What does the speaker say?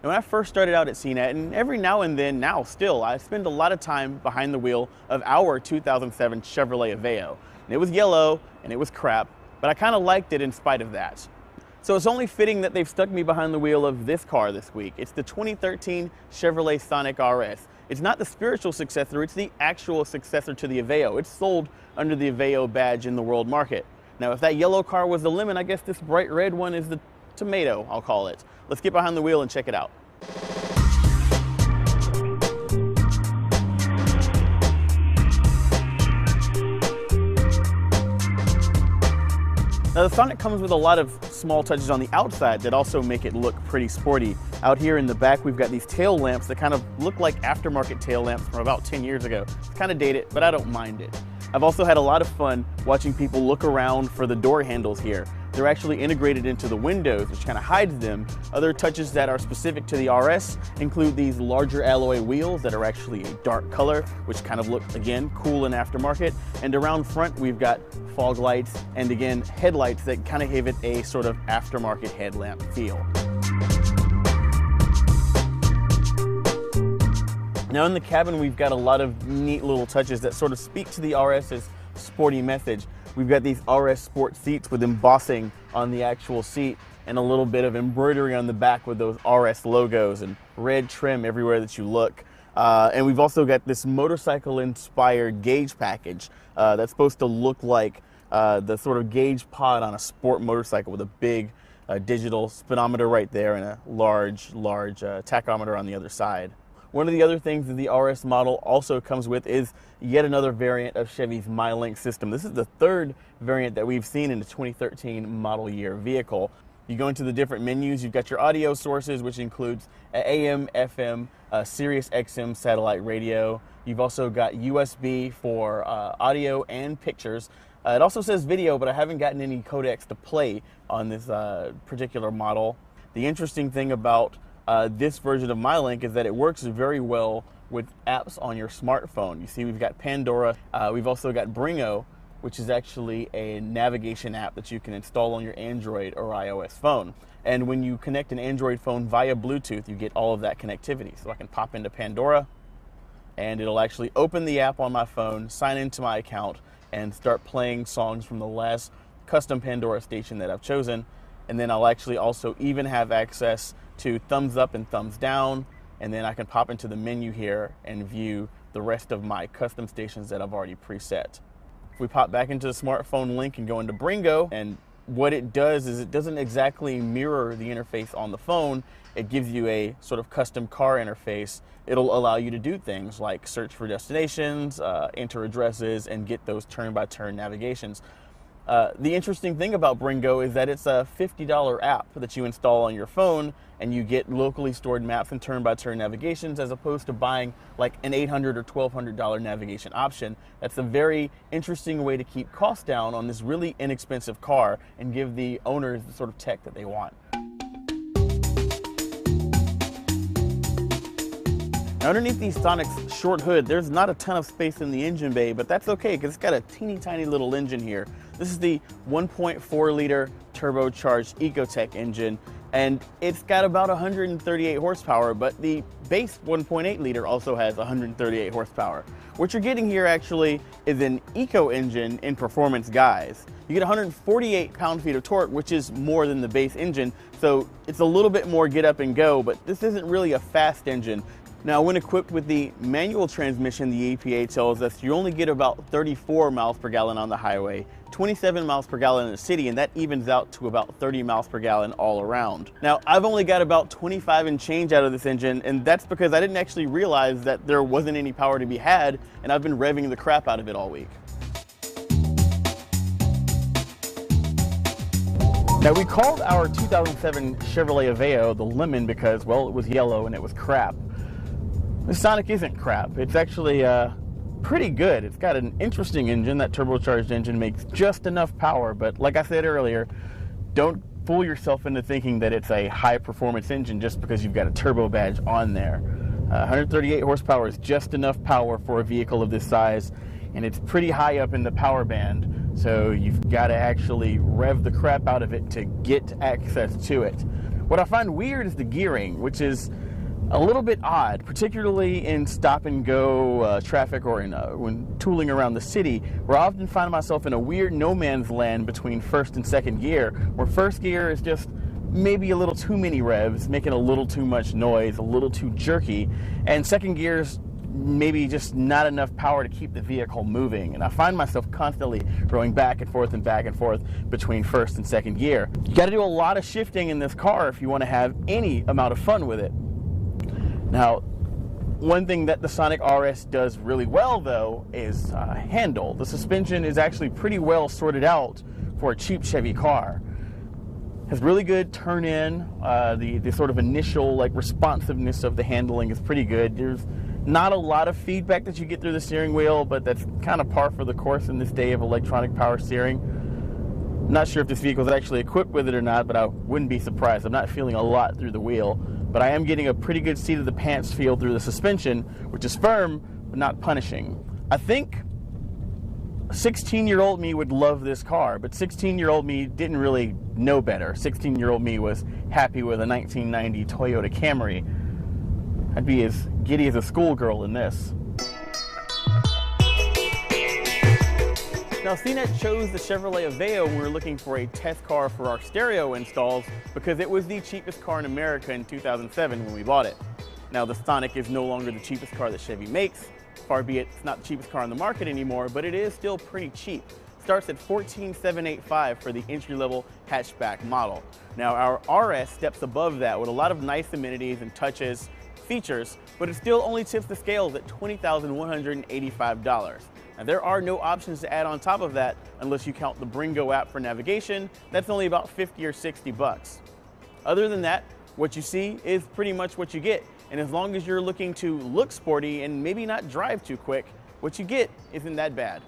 Now, when I first started out at CNET, and every now and then, now still, I spend a lot of time behind the wheel of our 2007 Chevrolet Aveo. And it was yellow, and it was crap, but I kind of liked it in spite of that. So it's only fitting that they've stuck me behind the wheel of this car this week. It's the 2013 Chevrolet Sonic RS. It's not the spiritual successor, it's the actual successor to the Aveo. It's sold under the Aveo badge in the world market. Now, if that yellow car was the lemon, I guess this bright red one is the tomato, I'll call it. Let's get behind the wheel and check it out. Now, the Sonic comes with a lot of small touches on the outside that also make it look pretty sporty. Out here in the back, we've got these tail lamps that kind of look like aftermarket tail lamps from about 10 years ago. It's kind of dated, but I don't mind it. I've also had a lot of fun watching people look around for the door handles here. They're actually integrated into the windows, which kind of hides them. Other touches that are specific to the RS include these larger alloy wheels that are actually a dark color, which kind of look, again, cool and aftermarket. And around front, we've got fog lights and, again, headlights that kind of give it a sort of aftermarket headlamp feel. Now in the cabin, we've got a lot of neat little touches that sort of speak to the RS's sporty message. We've got these RS Sport seats with embossing on the actual seat and a little bit of embroidery on the back with those RS logos and red trim everywhere that you look. And we've also got this motorcycle-inspired gauge package that's supposed to look like the sort of gauge pod on a sport motorcycle with a big digital speedometer right there and a large tachometer on the other side. One of the other things that the RS model also comes with is yet another variant of Chevy's MyLink system. This is the third variant that we've seen in the 2013 model year vehicle. You go into the different menus, you've got your audio sources, which includes AM, FM, Sirius XM satellite radio. You've also got USB for audio and pictures. It also says video, but I haven't gotten any codecs to play on this particular model. The interesting thing about this version of MyLink is that it works very well with apps on your smartphone. You see, we've got Pandora. We've also got Bringo, which is actually a navigation app that you can install on your Android or iOS phone. And when you connect an Android phone via Bluetooth, you get all of that connectivity. So I can pop into Pandora, and it'll actually open the app on my phone, sign into my account, and start playing songs from the last custom Pandora station that I've chosen. And then I'll actually also even have access to thumbs up and thumbs down, and then I can pop into the menu here and view the rest of my custom stations that I've already preset. If we pop back into the smartphone link and go into Bringo, and what it does is it doesn't exactly mirror the interface on the phone. It gives you a sort of custom car interface. It'll allow you to do things like search for destinations, enter addresses, and get those turn-by-turn navigations. The interesting thing about Bringo is that it's a $50 app that you install on your phone, and you get locally stored maps and turn-by-turn navigations, as opposed to buying like an $800 or $1,200 navigation option. That's a very interesting way to keep costs down on this really inexpensive car and give the owners the sort of tech that they want. Now, underneath the Sonic's short hood, there's not a ton of space in the engine bay, but that's okay because it's got a teeny tiny little engine here. This is the 1.4 liter turbocharged Ecotec engine, and it's got about 138 horsepower, but the base 1.8 liter also has 138 horsepower. What you're getting here actually is an Eco engine in performance guise. You get 148 pound-feet of torque, which is more than the base engine, so it's a little bit more get up and go, but this isn't really a fast engine. Now, when equipped with the manual transmission, the EPA tells us you only get about 34 miles per gallon on the highway, 27 miles per gallon in the city, and that evens out to about 30 miles per gallon all around. Now, I've only got about 25 and change out of this engine, and that's because I didn't actually realize that there wasn't any power to be had, and I've been revving the crap out of it all week. Now, we called our 2007 Chevrolet Aveo the Lemon because, well, it was yellow and it was crap. The Sonic isn't crap. It's actually pretty good. It's got an interesting engine. That turbocharged engine makes just enough power, but like I said earlier, don't fool yourself into thinking that it's a high-performance engine just because you've got a turbo badge on there. 138 horsepower is just enough power for a vehicle of this size, and it's pretty high up in the power band, so you've got to actually rev the crap out of it to get access to it. What I find weird is the gearing, which is a little bit odd, particularly in stop and go traffic or when tooling around the city, where I often find myself in a weird no man's land between first and second gear, where first gear is just maybe a little too many revs, making a little too much noise, a little too jerky, and second gear's maybe just not enough power to keep the vehicle moving. And I find myself constantly going back and forth between first and second gear. You got to do a lot of shifting in this car if you want to have any amount of fun with it. Now, one thing that the Sonic RS does really well, though, is handle. The suspension is actually pretty well sorted out for a cheap Chevy car. Has really good turn-in. The sort of initial responsiveness of the handling is pretty good. There's not a lot of feedback that you get through the steering wheel, but that's kind of par for the course in this day of electronic power steering. I'm not sure if this vehicle is actually equipped with it or not, but I wouldn't be surprised. I'm not feeling a lot through the wheel, but I am getting a pretty good seat of the pants feel through the suspension, which is firm but not punishing. I think 16-year-old me would love this car, but 16-year-old me didn't really know better. 16-year-old me was happy with a 1990 Toyota Camry. I'd be as giddy as a schoolgirl in this. Now, CNET chose the Chevrolet Aveo when we were looking for a test car for our stereo installs because it was the cheapest car in America in 2007 when we bought it. Now, the Sonic is no longer the cheapest car that Chevy makes, far be it it's not the cheapest car on the market anymore, but it is still pretty cheap. Starts at $14,785 for the entry-level hatchback model. Now, our RS steps above that with a lot of nice amenities and touches, features, but it still only tips the scales at $20,185. Now, there are no options to add on top of that unless you count the Bringo app for navigation. That's only about 50 or 60 bucks. Other than that, what you see is pretty much what you get. And as long as you're looking to look sporty and maybe not drive too quick, what you get isn't that bad.